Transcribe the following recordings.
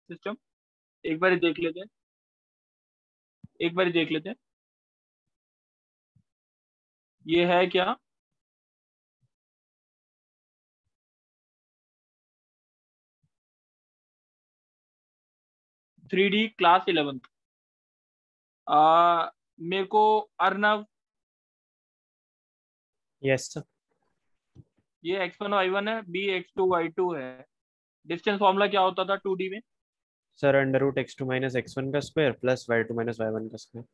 System? एक बार देख लेते हैं, एक बार देख लेते हैं। ये है क्या? Three D class 11। मेरे को अर्नव, यस सर। ये x1 y1 है, b x2 y2 है। डिस्टेंस फॉर्मूला क्या होता था 2D में? Sir under root x2 minus x1 का square plus y2 minus y1 का स्क्वायर।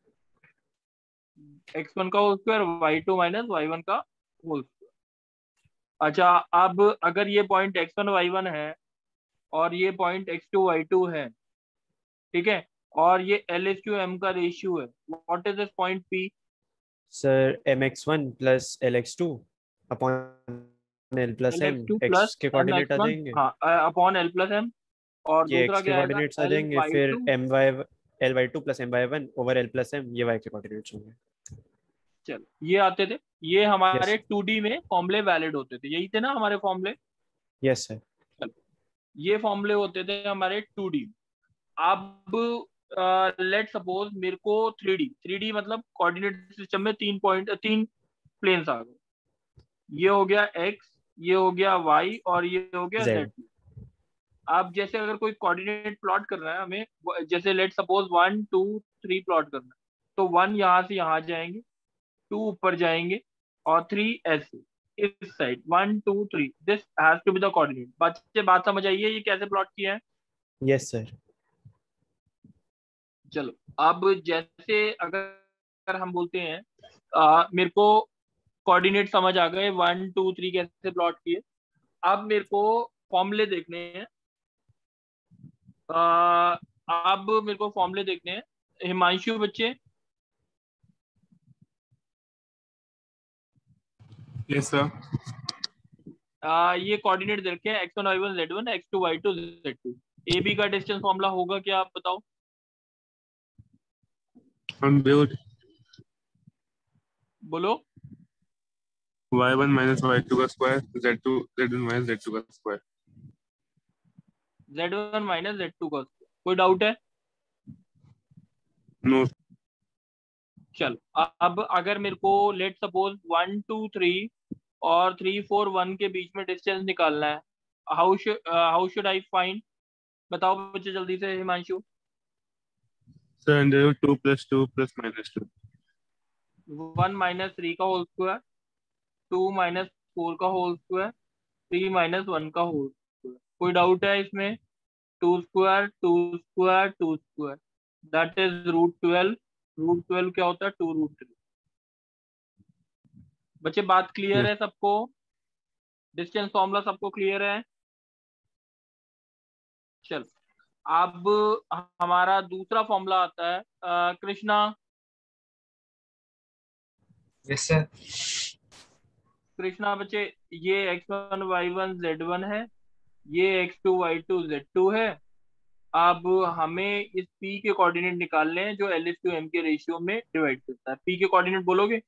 x1 का whole square, y2 minus y1 का होल स्क्वायर। अच्छा, अब अगर ये पॉइंट x1 y1 है और ये पॉइंट x2 y2 है, ठीक है, और ये LH to M का रेशियो है, what is this point P? Sir mx1 plus lx2 upon l plus L m, x two plus x के एम कोऑर्डिनेट एक्स आ वन जाएंगे। हाँ, अपॉन L+M। और ये दूसरा x के क्या आएगा? कोऑर्डिनेट्स आ एल जाएंगे, वाई फिर to my ly2 plus my1 over l plus m, ये y के कोऑर्डिनेट्स होंगे। चलो, ये आते थे, ये हमारे यस 2D में फॉर्मूले वैलिड होते थे, यही थे ना हमारे फॉर्मूले? Yes sir. चलो, ये फॉर्मूले होते थे हमारे 2D। अब लेट सपोज मेरे को 3D मतलब कोऑर्डिनेट सिस्टम में 3 प्लेन्स आ गए। ये हो गया x, ये हो गया y, और ये हो गया z। z। अब जैसे अगर कोई कोऑर्डिनेट प्लॉट करना है हमें, जैसे लेट सपोज 1 2 3 प्लॉट करना है, तो 1 यहाँ से यहाँ जाएंगे, 2 ऊपर जाएंगे, और 3 ऐसे इस साइड। 1 2 3, this has to be the coordinate. बच्चे बात समझ आइए ये कैसे प्लॉट किया है? Yes sir. चलो, अब जैसे अगर हम बोलते हैं मेरे को कोऑर्डिनेट समझ आ गए, 1 2 3 कैसे प्लॉट किए। अब मेरे को फॉर्मूले देखने हैं। अब मेरे को फॉर्मूले देखने हैं, हिमांशु बच्चे। Yes sir. ये कोऑर्डिनेट देखे हैं, x1 y1 z1 x2 y2 z2। A B का डिस्टेंस फॉर्मूला होगा क्या, आप बताओ? अंडर रूट बोलो। y1 माइनस y2 का स्क्वायर z1 माइनस z2 का स्क्वायर। z1 माइनस z2 का स्क्वायर। कोई डाउट है? नो। चलो, अब अगर मेरे को लेट सपोज 1 2 3 और 3 4 1 के बीच में डिस्टेंस निकालना है, हाउ शुड आई फाइंड? बताओ बच्चे जल्दी से, हिमांशु। Sir under root 2 + 2 + -2। 1 - 3 का होल स्क्वायर, 2 - 4 का होल स्क्वायर, 3 - 1 का होल स्क्वायर। कोई डाउट है इसमें? 2 square 2 square 2 square, that is √12। √12 क्या होता है? 2√3। बच्चे बात क्लियर है सबको? डिस्टेंस फॉर्मूला सबको क्लियर है? चल, अब हमारा दूसरा फॉर्मूला आता है, कृष्णा। Yes sir. कृष्णा बच्चे, ये x1 y1 z1 है, ये x2 y2 z2 है। अब हमें इस p के कोऑर्डिनेट निकालने हैं जो LH to M के रेशियो में डिवाइड करता है। p के कोऑर्डिनेट बोलोगे?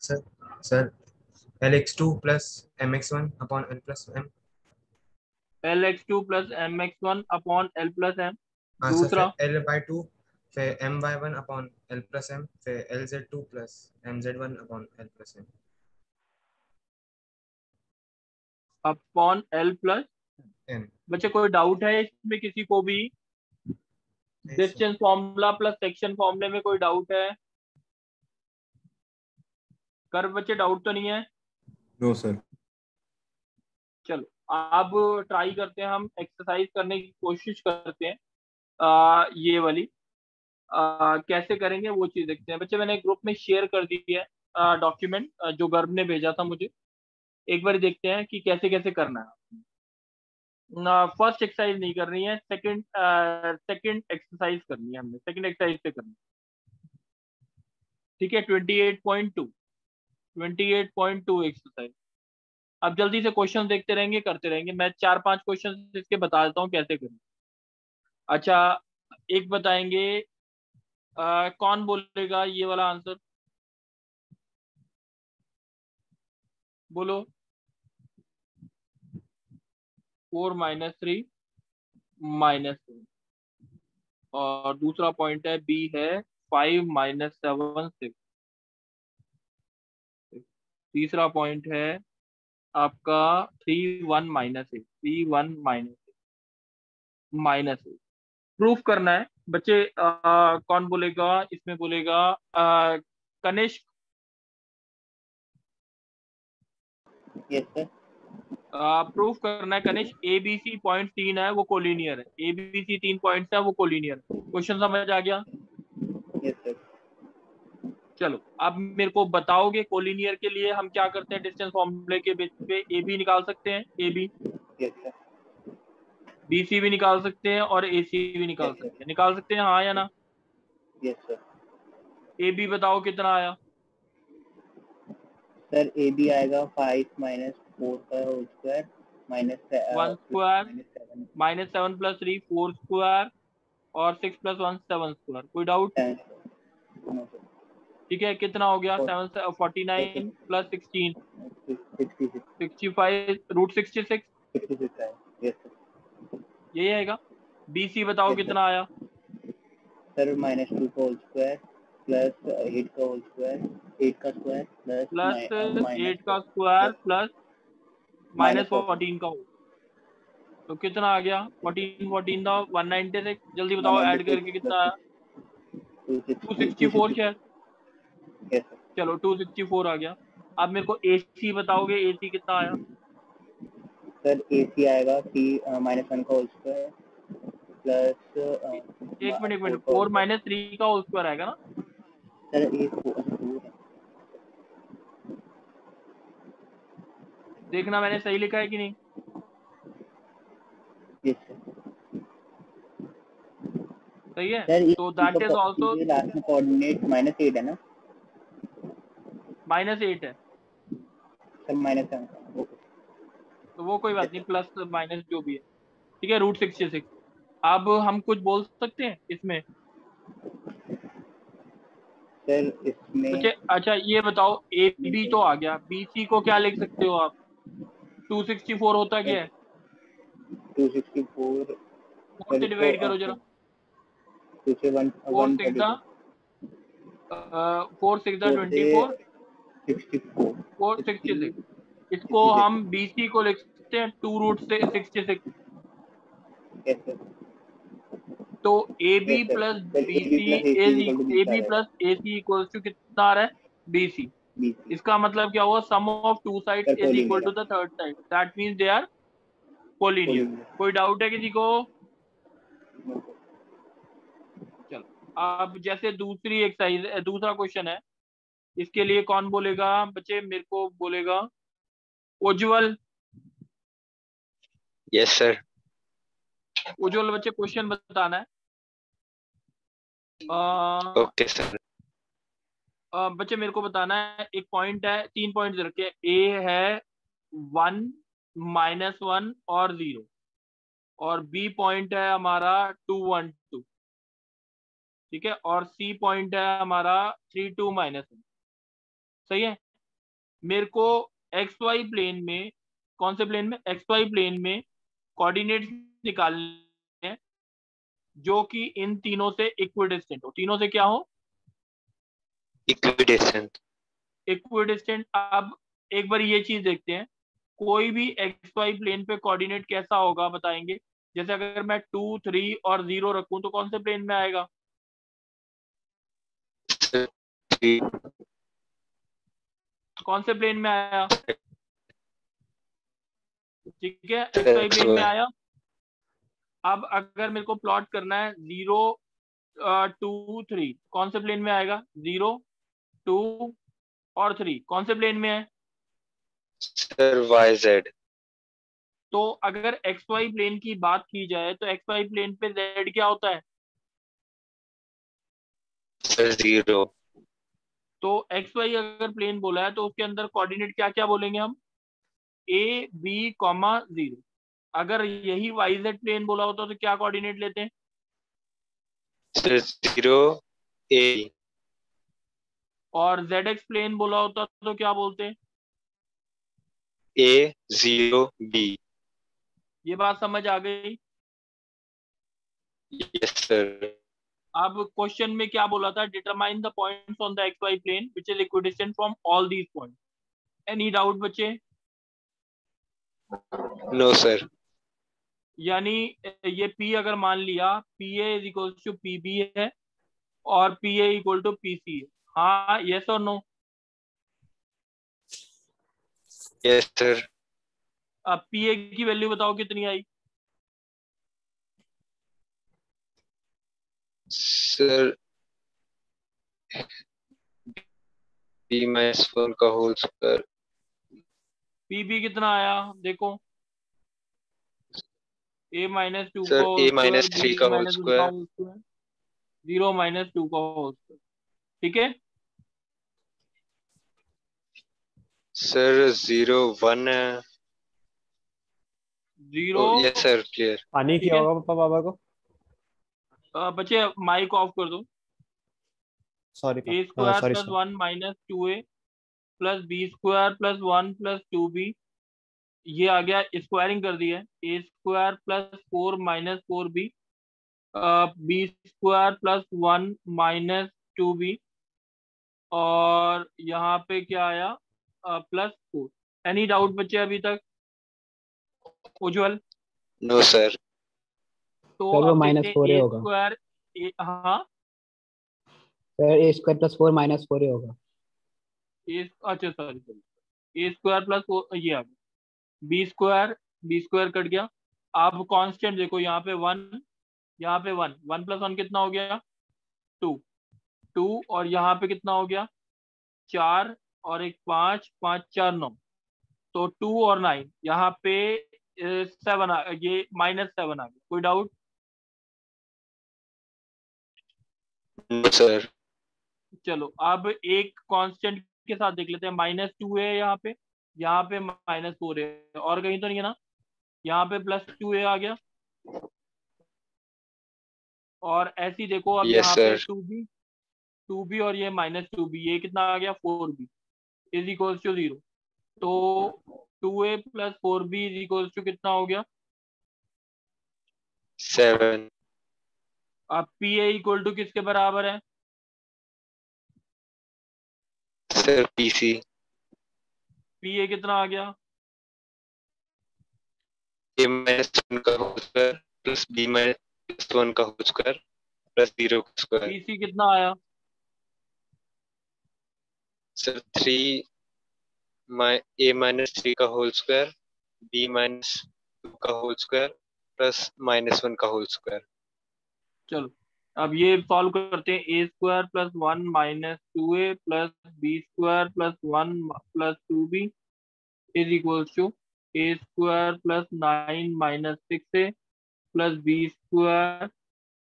Sir sir lx2 plus mx1 upon l plus m। LH2 plus mx1 upon L+M। हाँ सर, दूसरा फिर l/2, फिर my1 upon l plus m, फिर lz2 plus mz1 upon l plus m। Upon L+। m। बच्चे कोई doubt है इसमें किसी को भी? नहीं sir. Distance formula plus section फॉर्मूले में कोई डाउट है? कर बच्चे, डाउट तो नहीं है? No sir. चलो, अब ट्राई करते हैं, हम एक्सरसाइज करने की कोशिश करते हैं। ये वाली कैसे करेंगे वो चीज देखते हैं। बच्चे मैंने ग्रुप में शेयर कर दी है डॉक्यूमेंट, जो गर्भ ने भेजा था मुझे। एक बार देखते हैं कि कैसे कैसे करना है। फर्स्ट एक्सरसाइज नहीं करनी है, सेकंड एक्सरसाइज करनी है, हमने सेकंड एक्सरसाइज पे करनी है। ठीक है, 28.2 एक्सरसाइज। अब जल्दी से क्वेश्चन देखते रहेंगे, करते रहेंगे। मैं 4 5 क्वेश्चन इसके बता देता हूँ कैसे करें। अच्छा, एक बताएंगे, कौन बोलेगा ये वाला आंसर? बोलो। 4 - 3 -2, और दूसरा पॉइंट है बी है 5 - 7 6। तीसरा पॉइंट है आपका 3 1 -8, 3 1 -8। प्रूफ करना है बच्चे। कौन बोलेगा इसमें? बोलेगा कनिष्क। Yes sir. प्रूफ करना है कनिष्क। ABC पॉइंट 3 है वो कोलिनियर है। ABC 3 पॉइंट्स है वो कोलिनियर है। क्वेश्चन समझ आ गया? Yes sir. चलो अब मेरे को बताओगे कोलिनियर के लिए हम क्या करते हैं? डिस्टेंस फॉर्मूले के बेस पे AB निकाल सकते हैं, AB। Yes sir. BC भी निकाल सकते हैं और AC भी निकाल Yes, sir. सकते हैं। निकाल सकते हैं, हाँ या ना? Yes sir. AB बताओ कितना आया? सर ए बी आएगा 5 - 4 का होल स्क्वायर -1 स्क्वायर -7 + 3 4 स्क्वायर और 6 + 1 7 स्क्वायर। कोई डाउट? ठीक है, कितना हो गया? 49 + 16 65 √66। 66 है। Yes sir. यही आएगा। BC बताओ Yes, sir. कितना आया? सर -2 का होल स्क्वायर प्लस 8 का होल स्क्वायर 8 का स्क्वायर प्लस प्लस 8 का स्क्वायर प्लस -14 का होल। तो कितना आ गया? 14 था 196। जल्दी बताओ ऐड करके कितना आया? 264 शायद। Yes sir. चलो 264 आ गया। अब मेरे को AC बताओगे, AC कितना आया? सर ए सी आएगा -1 का होल स्क्वायर प्लस एक मिनट 4 - 3 का होल स्क्वायर आएगा ना? सर ए 4 देखना मैंने सही लिखा है कि नहीं। Yes sir. सही है। सर तो दैट इज ऑल्सो लास्ट में कोऑर्डिनेट -8 है ना? -8 है। सर -7। तो वो कोई बात नहीं, प्लस माइनस जो भी है। ठीक है, √66। अब हम कुछ बोल सकते हैं इसमें? सर इसमें अच्छा ये बताओ, AB तो आ गया, BC को क्या लिख सकते हो आप? 264 होता क्या है? 264 4 से डिवाइड करो जरा। 4 6 24 466। इसको हम BC को लिख सकते हैं 2√66। तो AB + BC + AC equals to कितना आ रहा है? BC। इसका मतलब क्या हुआ? Sum of two sides is equal to the third side, that means they are collinear. कोई डाउट है किसी को? चलो अब जैसे दूसरी एक्सरसाइज, दूसरा क्वेश्चन है, इसके लिए कौन बोलेगा बच्चे? मेरे को बोलेगा उज्जवल। Yes sir. उज्जवल बच्चे क्वेश्चन बताना है। Okay sir. बच्चे मेरे को बताना है, एक पॉइंट है, 3 पॉइंट रखे। A है 1 -1 और 0, और B पॉइंट है हमारा 2 1 2। ठीक है, और C पॉइंट है हमारा 3 2 -1। सही है। मेरे को XY प्लेन में, कौन से प्लेन में? XY प्लेन में कोऑर्डिनेट्स निकालने हैं जो कि इन तीनों से इक्विडिस्टेंट हो। तीनों से क्या हो? इक्विडिस्टेंट। इक्विडिस्टेंट। अब एक बार ये चीज देखते हैं, कोई भी XY प्लेन पे कोऑर्डिनेट कैसा होगा बताएंगे? जैसे अगर मैं 2 3 और 0 रखूं तो कौन से प्लेन में आएगा? कौन से प्लेन में आया? ठीक है, XY प्लेन में आया। अब अगर मेरे को प्लॉट करना है 0 2 3, कौन से प्लेन में आएगा? 0 2 और 3 कौन से प्लेन में है? Sir YZ। तो अगर XY प्लेन की बात की जाए तो XY प्लेन पे Z क्या होता है? सर 0। तो XY अगर प्लेन बोला है तो उसके अंदर कोऑर्डिनेट क्या क्या बोलेंगे हम? A B, 0। अगर यही YZ प्लेन बोला होता तो क्या कोऑर्डिनेट लेते हैं? Sir 0 A। और ZX प्लेन बोला होता तो क्या बोलते हैं? A 0 B। ये बात समझ आ गई? Yes, sir. अब क्वेश्चन में क्या बोला था? Determine the points on the X Y plane which is equidistant from all these points. Any doubt बच्चे? No, sir. यानी ये P अगर मान लिया PA is equal to PB है और PA इक्वल टू PC है. हाँ, यस और नो? Yes, sir. अब PA की वैल्यू बताओ कितनी आई? Sir, b minus 1 का होल स्क्वायर. PB कितना आया देखो? A माइनस 2 Sir, का होल a स्क्वायर, minus 3 का होल माइनस 1 का स्क्वायर. होल स्क्वायर, 0 माइनस 2 का होल स्क्वायर. ठीक है? Sir, 0 1 है. 0. Oh, yes, sir. Clear. पानी ठीक किया है. होगा पापा बाबा को. बच्चे माइक ऑफ कर दो. Sorry A square sorry plus sir. 1 minus 2A plus B square plus 1 plus 2B. ये आ गया, स्क्वायरिंग कर दी है. A square plus 4 minus 4B, B square plus 1 minus 2B, और यहाँ पे क्या आया? प्लस 4. एनी डाउट बच्चे अभी तक? उज्जवल? No, sir. तो सर वो अब माइनस देखते फोर हैं ही A होगा. स्क्वायर. हाँ, सर ए स्क्वायर प्लस 4 माइनस 4 ही होगा. अच्छा sorry sorry, A square plus 4 ये आ गया. B स्क्वायर कट गया. अब कांस्टेंट देखो, यहाँ पे 1, यहाँ पे 1, 1 प्लस 1 कितना हो गया? 2, 2, और यहाँ पे कितना हो गया? 4 और एक 5, 5 4 9, तो 2 और 9, यहाँ पे 7 ये माइनस 7 आ गया. कोई डाउट? No, sir. चलो अब एक कांस्टेंट के साथ देख लेते हैं. माइनस 2 है यहाँ पे माइनस 4 है, और कहीं तो नहीं है ना? यहाँ पे प्लस 2A आ गया. और ऐसे ही देखो, अब Yes, यहाँ पे sir. 2B और ये माइनस 2B, ये कितना आ गया? 4B is equals to 0. तो 2A plus 4B is equals to कितना हो गया? 7. अब PA इक्वल टू किसके बराबर है? Sir, PC. PA कितना आ गया? a minus 1 का whole square plus b minus 1 का होल स्क्वायर प्लस 0 का स्क्वायर. PC कितना आया? Sir, 3 a minus 3 का होल स्क्वायर, b minus 2 का होल स्क्वायर प्लस माइनस 1 का होल स्क्वायर. चलो अब ये सॉल्व करते हैं. A square plus 1 minus 2A plus B square plus 1 plus 2B is equals to A square plus 9 minus 6A plus B square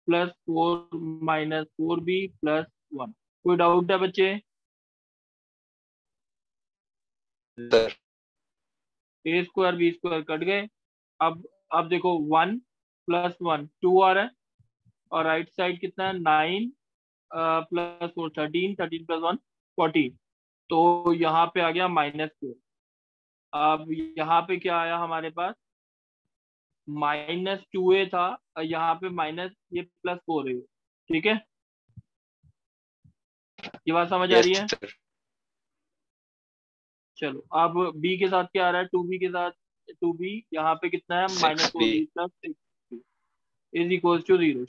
plus 4 minus 4B plus 1. कोई doubt है बच्चे? Sir, A square B square cut गए. अब देखो 1 plus 1 2 आ रहा है, और right side कितना है? 9 प्लस 4 13, 13 प्लस 1 14. तो यहाँ पे आ गया माइनस 4. अब यहाँ पे क्या आया हमारे पास? माइनस 2A था, यहाँ पे माइनस ये प्लस 4 है. ठीक है, ये बात समझ आ रही है? yes, sir. चलो अब B के साथ क्या आ रहा है? 2B के साथ 2B यहाँ पे कितना है? Minus 6B. 4B plus 6B is equals to 0.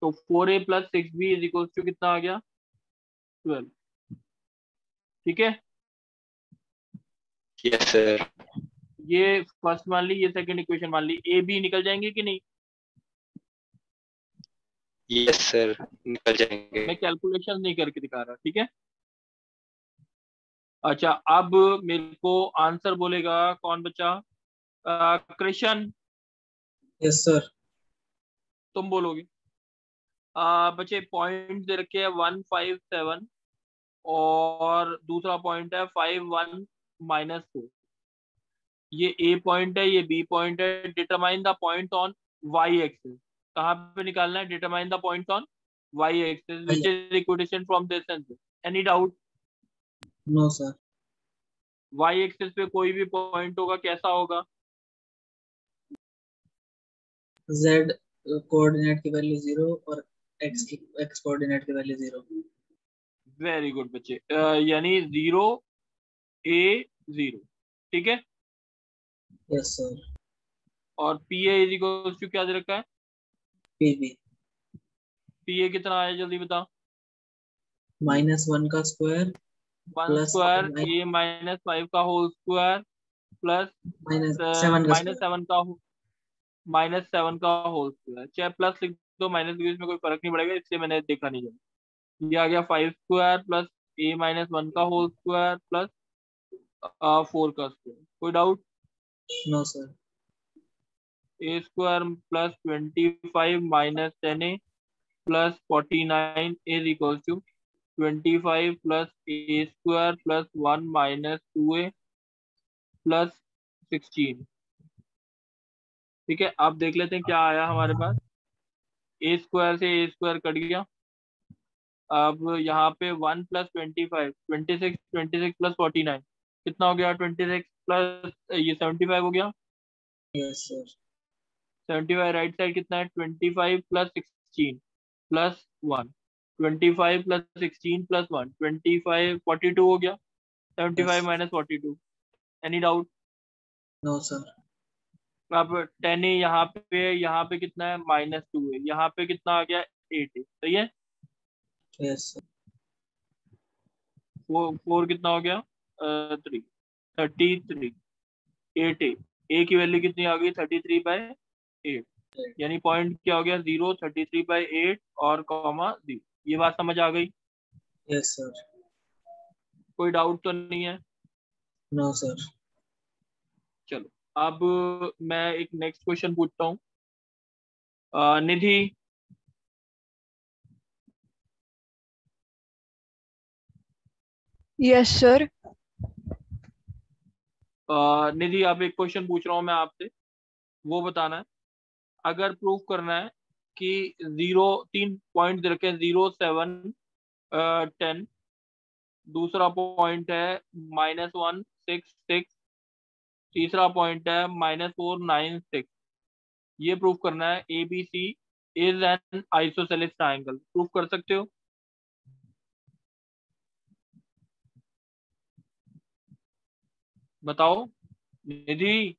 तो 4A plus 6B is equals to कितना आ गया? 12. ठीक है, Yes, sir. ये फर्स्ट मान ली, ये सेकंड इक्वेशन मान ली. A B निकल जाएंगे कि नहीं? Yes, sir. निकल जाएंगे. मैं कैलकुलेशन नहीं करके दिखा रहा. ठीक है, अच्छा अब मेरे को आंसर बोलेगा कौन बचा? Krishna, yes sir. तुम बोलोगे. बच्चे पॉइंट दे रखे हैं 157 और दूसरा पॉइंट है 51 माइनस 4. ये A पॉइंट है, ये B पॉइंट है. Determine the point on Y axis. कहाँ पे निकालना है? Determine the point on Y axis which is equidistant from this and this. Any doubt? No sir. Y axis पे कोई भी पॉइंट होगा, कैसा होगा? Z कोऑर्डिनेट की वैल्यू 0 और एक्स कोऑर्डिनेट की वैल्यू 0। वेरी गुड बच्चे, यानी 0 A 0, ठीक है। Yes sir. और P A is equal to क्या दे रखा है? पीबी पी ए कितना आया जल्दी बता। -1 का स्क्वायर 1 प्लस स्क्वायर ए -5 का होल स्क्वायर प्लस -7 का स्क्वायर। -7 का होल स्क्वायर, चाहे प्लस लिख दो माइनस लिख दो, इसमें कोई फर्क नहीं पड़ेगा, इससे मैंने देखा नहीं जब। ये आ गया 5 स्क्वायर प्लस A-1 का होल स्क्वायर प्लस 4 का स्क्वायर। कोई doubt? No sir. A square plus 25 minus 10A plus 49 is equal to 25 plus A square plus 1 minus 2A plus 16। ठीक है, अब देख लेते हैं क्या आया हमारे पास। A स्क्वायर से A स्क्वायर कट गया। अब यहाँ पे 1 प्लस 25 26 26 प्लस 49 कितना हो गया? 26 प्लस ये 75 हो गया। Yes sir. 75 राइट साइड कितना है? 25 प्लस 16 प्लस 1, 25 प्लस 16 प्लस 1, 25 42 हो गया। 75 minus 42। Any doubt? No sir. अब 10 है यहाँ पे कितना है? -2 है। यहाँ पे कितना आ गया? 8 है। सही है। Yes sir. 4 कितना हो गया? 3 33। 8 है। ए की वैल्यू कितनी आ गई? 33/8। यानी पॉइंट क्या हो गया? 0, 33/8 और कॉमा 0। ये बात समझ आ गई? Yes sir. कोई डाउट तो नहीं है? No sir. चलो अब मैं एक नेक्स्ट क्वेश्चन पूछता हूँ। निधि, यस सर। निधि अब एक क्वेश्चन पूछ रहा हूँ मैं आपसे, वो बताना है। अगर प्रूफ करना है कि 3 पॉइंट दे रखे हैं, 0, 7, 10। दूसरा पॉइंट है -1, 6, 6। तीसरा पॉइंट है -4, 9, 6। ये प्रूफ करना है ABC is an isosceles triangle. Proof कर सकते हो? बताओ निधि।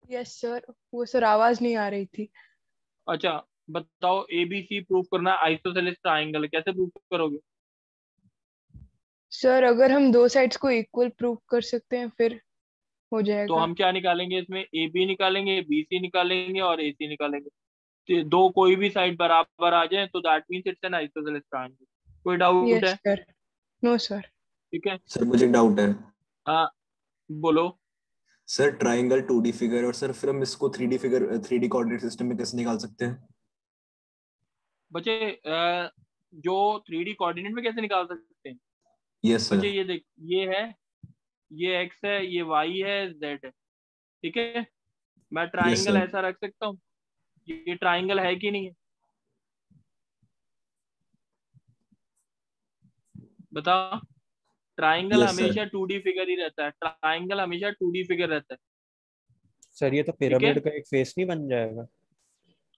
यस सर, वो सर आवाज नहीं आ रही थी। अच्छा बताओ, ABC प्रूफ करना है आइसोसेलेस ट्राइंगल, कैसे प्रूफ करोगे? सर अगर हम दो साइड्स को इक्वल प्रूव कर सकते हैं फिर हो तो जाएगा। हम क्या निकालेंगे इसमें? AB निकालेंगे, BC निकालेंगे और AC निकालेंगे। तो दो कोई भी साइड बराबर आ जाए तो that means it's an isosceles triangle. कोई डाउट यस है? सर। No sir. ठीक है। सर मुझे एक डाउट है। हाँ बोलो। सर ट्राइंगल 2D फिगर, और सर फिर हम इसको 3D figure 3D coordinate system में कैसे निकाल सकते हैं? बच्चे जो 3D कोऑर्डिनेट में कैसे निकाल सकते हैं? Yes sir. बच्चे ये देख, ये है, ये x है, ये y है, z है। ठीक है, मैं यस ट्राइंगल सर। ऐसा रख सकता हूँ। ये ट्राइंगल है कि नहीं है? बता। Triangle yes sir. हमेशा 2D फिगर ही रहता है। ट्राइंगल हमेशा 2D फिगर रहता है। सर ये तो ठीक है, पिरामिड का एक फेस नहीं बन जाएगा? अब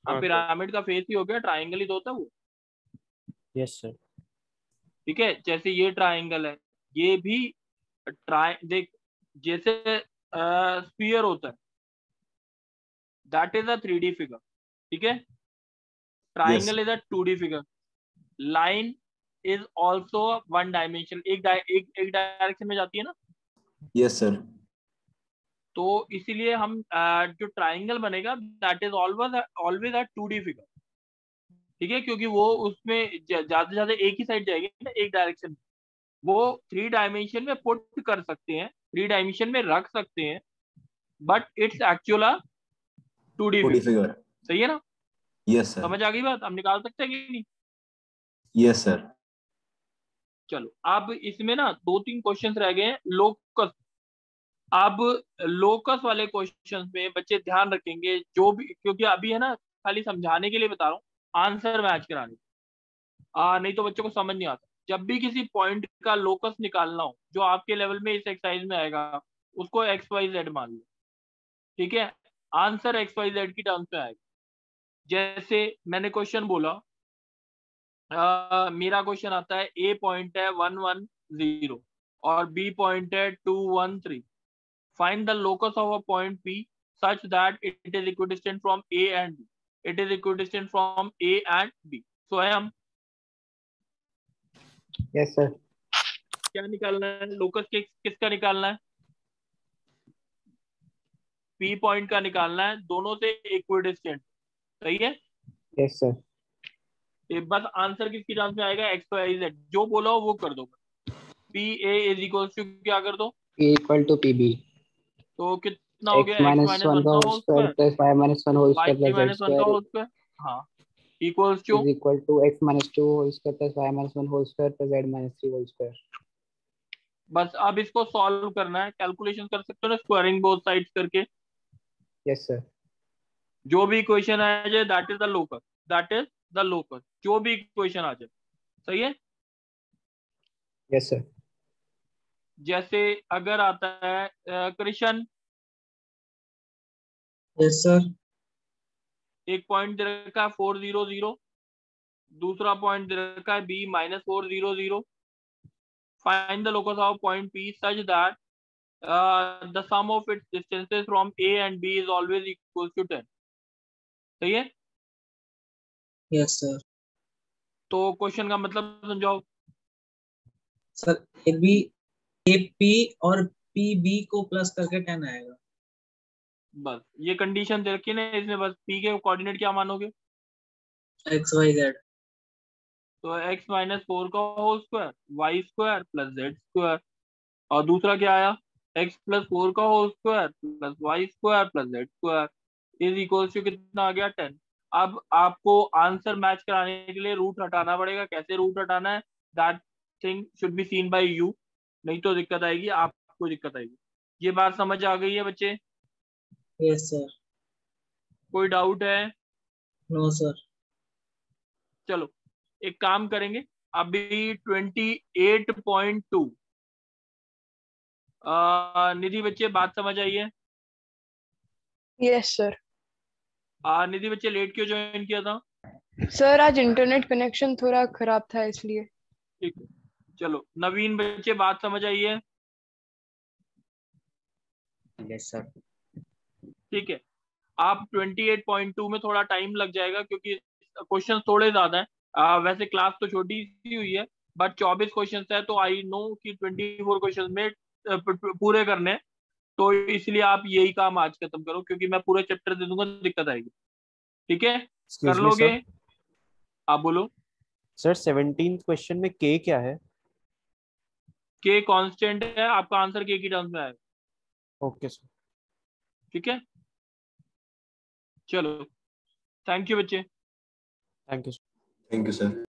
हाँ सर। पिरामिड का फेस ही हो गया, ट्राइंगल ही तो होता है वो। Yes sir. ठीक है, जैसे ये ट्राइंगल है, ये भी देख, जैसे स्फीयर होता है, that is a 3D figure. ठीक है, yes triangle is a 2D figure. Line is also 1 dimension, एक डायरेक्शन में जाती है ना। Yes sir. तो इसीलिए हम जो ट्राइंगल बनेगा that is always a 2D figure. ठीक है, क्योंकि वो उसमें ज्यादा से ज्यादा एक ही साइड जाएगी ना, एक डायरेक्शन में। वो 3 डायमेंशन में पुट कर सकते हैं, 3 डायमेंशन में रख सकते हैं, but its actual 2D 2D figure. Figure. सही है ना? Yes sir. समझ आ गई बात? हम निकाल सकते हैं कि नहीं? Yes sir. चलो अब इसमें ना 2-3 क्वेश्चंस रह गए हैं लोकस। अब लोकस वाले क्वेश्चंस में बच्चे ध्यान रखेंगे, जो भी, क्योंकि अभी है ना खाली समझाने के लिए बता रहा हूँ, आंसर मैच कराने। नहीं तो बच्चों को समझ नहीं आता। जब भी किसी पॉइंट का लोकस निकालना हो जो आपके लेवल में इस एक्सरसाइज में आएगा, उसको XYZ मान लो। ठीक है, आंसर XYZ की टर्म्स में आएगा। जैसे मैंने क्वेश्चन बोला, मेरा क्वेश्चन आता है ए पॉइंट है 110 और बी पॉइंट है 213. Find the locus of a point P such that it is equidistant from A and B. It is equidistant from A and B. So हम यस सर। क्या निकालना है? लोकस किसका निकालना है? पी पॉइंट का निकालना है, दोनों से इक्विडिस्टेंट. सही है. Yes sir. बस आंसर किसकी टर्म्स में आएगा? X y z. जो बोला हो वो कर दो. P A is equal to क्या कर दो? P equal to P B. तो कितना हो गया? x x minus minus one one का का whole whole square square plus y minus one whole y square plus minus z one का स्क्वायर होल स्क्वायर. हाँ, equals to is equal to x minus two whole square plus y minus one whole square plus z minus three whole square. बस अब इसको solve करना है. Calculation कर सकते हो ना स्क्वायरिंग बोथ साइड्स करके. Yes sir. जो भी इक्वेशन आ जाए that is the locus. That is the locus. जो भी इक्वेशन आ जाए. सही है. Yes sir. जैसे अगर आता है कृष्ण, यस सर। एक पॉइंट दे रखा है 400, दूसरा पॉइंट दे रखा है b minus 400. Find the locus of point p such that the sum of its distances from A and B is always equal to 10. सही है. Yes sir. तो क्वेश्चन का मतलब समझाओ. सर ए पी और पी बी को plus करके 10 आएगा. बस ये कंडीशन दे रखी है ना इसमें. बस p के कोऑर्डिनेट क्या मानोगे? X y z. तो x माइनस 4 का whole square y square plus z square. और दूसरा क्या आया? x प्लस 4 का whole square plus y square plus z square is equal to कितना आ गया? 10. अब आपको आंसर मैच कराने के लिए रूट हटाना पड़ेगा. कैसे रूट हटाना है? That thing should be seen by you. नहीं तो दिक्कत आएगी, आपको दिक्कत आएगी. ये बात समझ आ गई है बच्चे? Yes sir. कोई डाउट है? No sir. चलो एक काम करेंगे. अभी 28.2 निधि बच्चे बात समझ आई है? Yes sir. निधि बच्चे लेट क्यों ज्वाइन किया था? सर आज इंटरनेट कनेक्शन थोड़ा खराब था इसलिए. ठीक है. चलो नवीन बच्चे बात समझ आई है? Yes sir. ठीक है. आप 28.2 में थोड़ा टाइम लग जाएगा क्योंकि क्वेश्चन थोड़े ज्यादा है. वैसे क्लास तो छोटी सी हुई है बट 24 क्वेश्चन है तो आई नो कि 24 क्वेश्चन में पूरे करने हैं. तो इसलिए आप यही काम आज खत्म करो क्योंकि मैं पूरा चैप्टर दे दूंगा, दिक्कत आएगी. ठीक है. कर लोगे? आप बोलो. सर 17th क्वेश्चन में k क्या है? k कांस्टेंट है. आपका आंसर k की टर्म्स में आएगा. Okay sir. ठीक है. चलो थैंक यू बच्चे. Thank you. Thank you sir.